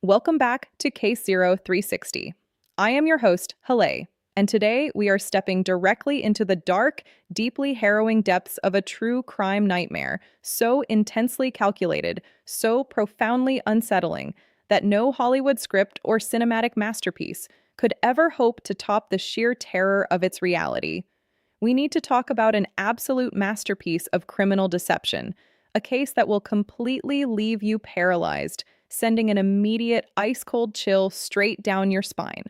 Welcome back to Case 360. I am your host, Helay, and today we are stepping directly into the dark, deeply harrowing depths of a true crime nightmare, so intensely calculated, so profoundly unsettling, that no Hollywood script or cinematic masterpiece could ever hope to top the sheer terror of its reality. We need to talk about an absolute masterpiece of criminal deception, a case that will completely leave you paralyzed, sending an immediate ice-cold chill straight down your spine.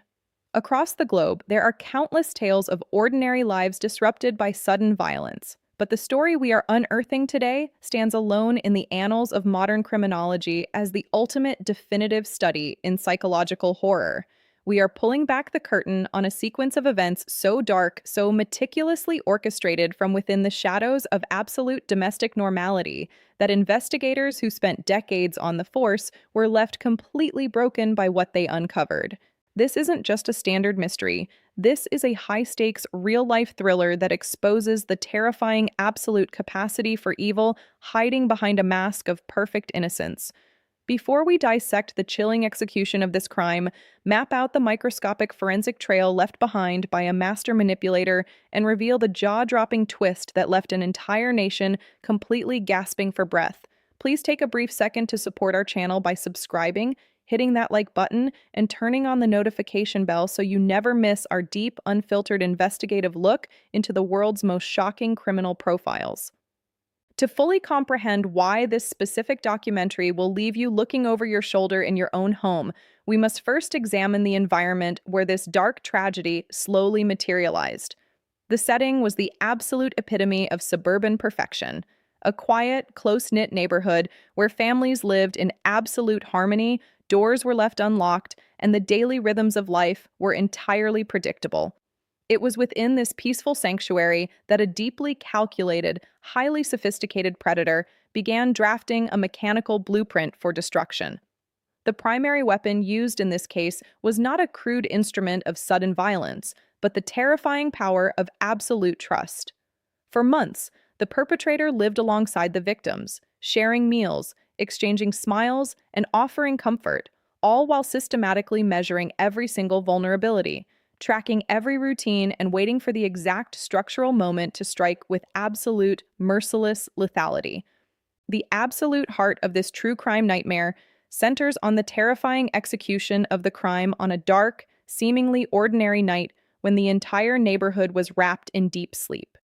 Across the globe, there are countless tales of ordinary lives disrupted by sudden violence. But the story we are unearthing today stands alone in the annals of modern criminology as the ultimate definitive study in psychological horror. We are pulling back the curtain on a sequence of events so dark, so meticulously orchestrated from within the shadows of absolute domestic normality, that investigators who spent decades on the force were left completely broken by what they uncovered. This isn't just a standard mystery. This is a high-stakes, real-life thriller that exposes the terrifying absolute capacity for evil hiding behind a mask of perfect innocence. Before we dissect the chilling execution of this crime, map out the microscopic forensic trail left behind by a master manipulator, and reveal the jaw-dropping twist that left an entire nation completely gasping for breath, please take a brief second to support our channel by subscribing, hitting that like button, and turning on the notification bell so you never miss our deep, unfiltered investigative look into the world's most shocking criminal profiles. To fully comprehend why this specific documentary will leave you looking over your shoulder in your own home, we must first examine the environment where this dark tragedy slowly materialized. The setting was the absolute epitome of suburban perfection. A quiet, close-knit neighborhood where families lived in absolute harmony, doors were left unlocked, and the daily rhythms of life were entirely predictable. It was within this peaceful sanctuary that a deeply calculated, highly sophisticated predator began drafting a mechanical blueprint for destruction. The primary weapon used in this case was not a crude instrument of sudden violence, but the terrifying power of absolute trust. For months, the perpetrator lived alongside the victims, sharing meals, exchanging smiles, and offering comfort, all while systematically measuring every single vulnerability, tracking every routine, and waiting for the exact structural moment to strike with absolute, merciless lethality. The absolute heart of this true crime nightmare centers on the terrifying execution of the crime on a dark, seemingly ordinary night when the entire neighborhood was wrapped in deep sleep.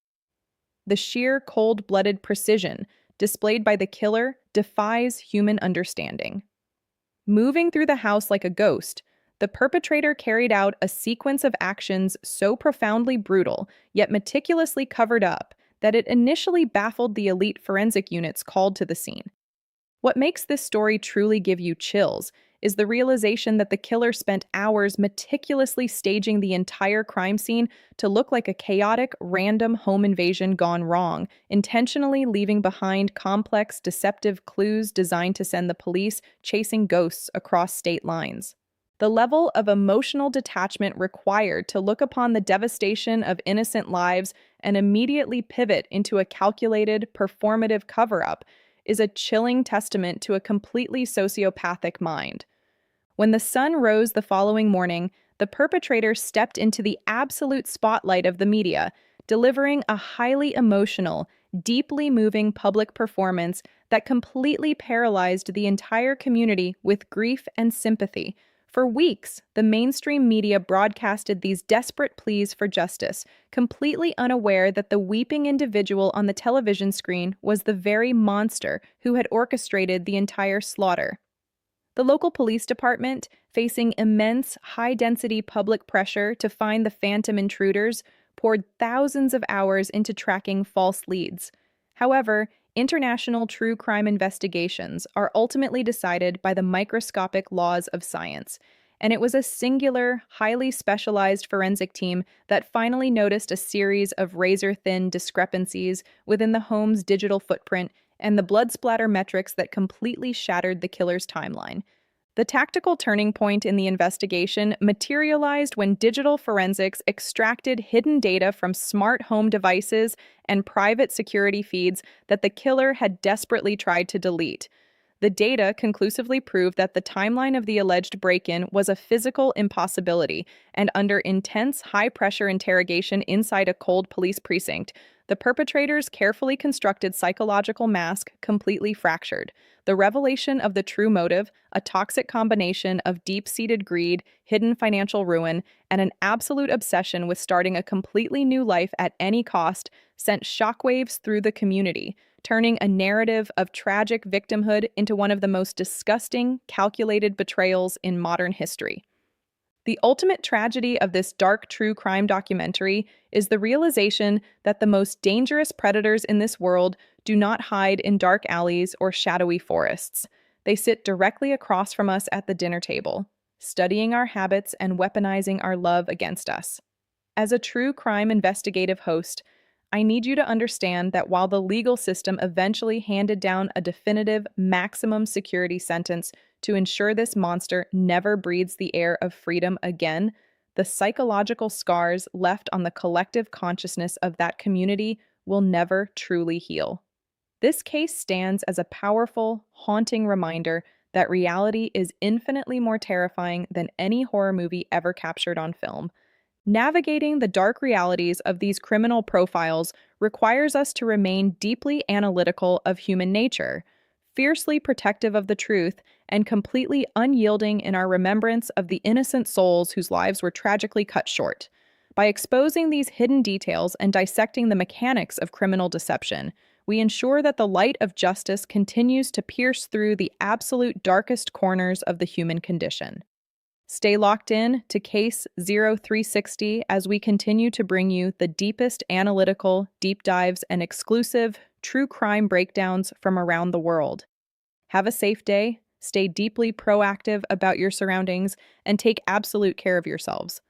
The sheer cold-blooded precision displayed by the killer defies human understanding. Moving through the house like a ghost, the perpetrator carried out a sequence of actions so profoundly brutal, yet meticulously covered up, that it initially baffled the elite forensic units called to the scene. What makes this story truly give you chills is the realization that the killer spent hours meticulously staging the entire crime scene to look like a chaotic, random home invasion gone wrong, intentionally leaving behind complex, deceptive clues designed to send the police chasing ghosts across state lines. The level of emotional detachment required to look upon the devastation of innocent lives and immediately pivot into a calculated, performative cover-up is a chilling testament to a completely sociopathic mind. When the sun rose the following morning, the perpetrator stepped into the absolute spotlight of the media, delivering a highly emotional, deeply moving public performance that completely paralyzed the entire community with grief and sympathy. For weeks, the mainstream media broadcasted these desperate pleas for justice, completely unaware that the weeping individual on the television screen was the very monster who had orchestrated the entire slaughter. The local police department, facing immense, high-density public pressure to find the phantom intruders, poured thousands of hours into tracking false leads. However, international true crime investigations are ultimately decided by the microscopic laws of science, and it was a singular, highly specialized forensic team that finally noticed a series of razor-thin discrepancies within the home's digital footprint and the blood splatter metrics that completely shattered the killer's timeline. The tactical turning point in the investigation materialized when digital forensics extracted hidden data from smart home devices and private security feeds that the killer had desperately tried to delete. The data conclusively proved that the timeline of the alleged break-in was a physical impossibility, and under intense, high-pressure interrogation inside a cold police precinct, the perpetrator's carefully constructed psychological mask completely fractured. The revelation of the true motive, a toxic combination of deep-seated greed, hidden financial ruin, and an absolute obsession with starting a completely new life at any cost, sent shockwaves through the community, turning a narrative of tragic victimhood into one of the most disgusting, calculated betrayals in modern history. The ultimate tragedy of this dark true crime documentary is the realization that the most dangerous predators in this world do not hide in dark alleys or shadowy forests. They sit directly across from us at the dinner table, studying our habits and weaponizing our love against us. As a true crime investigative host, I need you to understand that while the legal system eventually handed down a definitive maximum security sentence to ensure this monster never breathes the air of freedom again, the psychological scars left on the collective consciousness of that community will never truly heal. This case stands as a powerful, haunting reminder that reality is infinitely more terrifying than any horror movie ever captured on film. Navigating the dark realities of these criminal profiles requires us to remain deeply analytical of human nature, fiercely protective of the truth, and completely unyielding in our remembrance of the innocent souls whose lives were tragically cut short. By exposing these hidden details and dissecting the mechanics of criminal deception, we ensure that the light of justice continues to pierce through the absolute darkest corners of the human condition. Stay locked in to Case 0360 as we continue to bring you the deepest analytical deep dives and exclusive true crime breakdowns from around the world. Have a safe day, stay deeply proactive about your surroundings, and take absolute care of yourselves.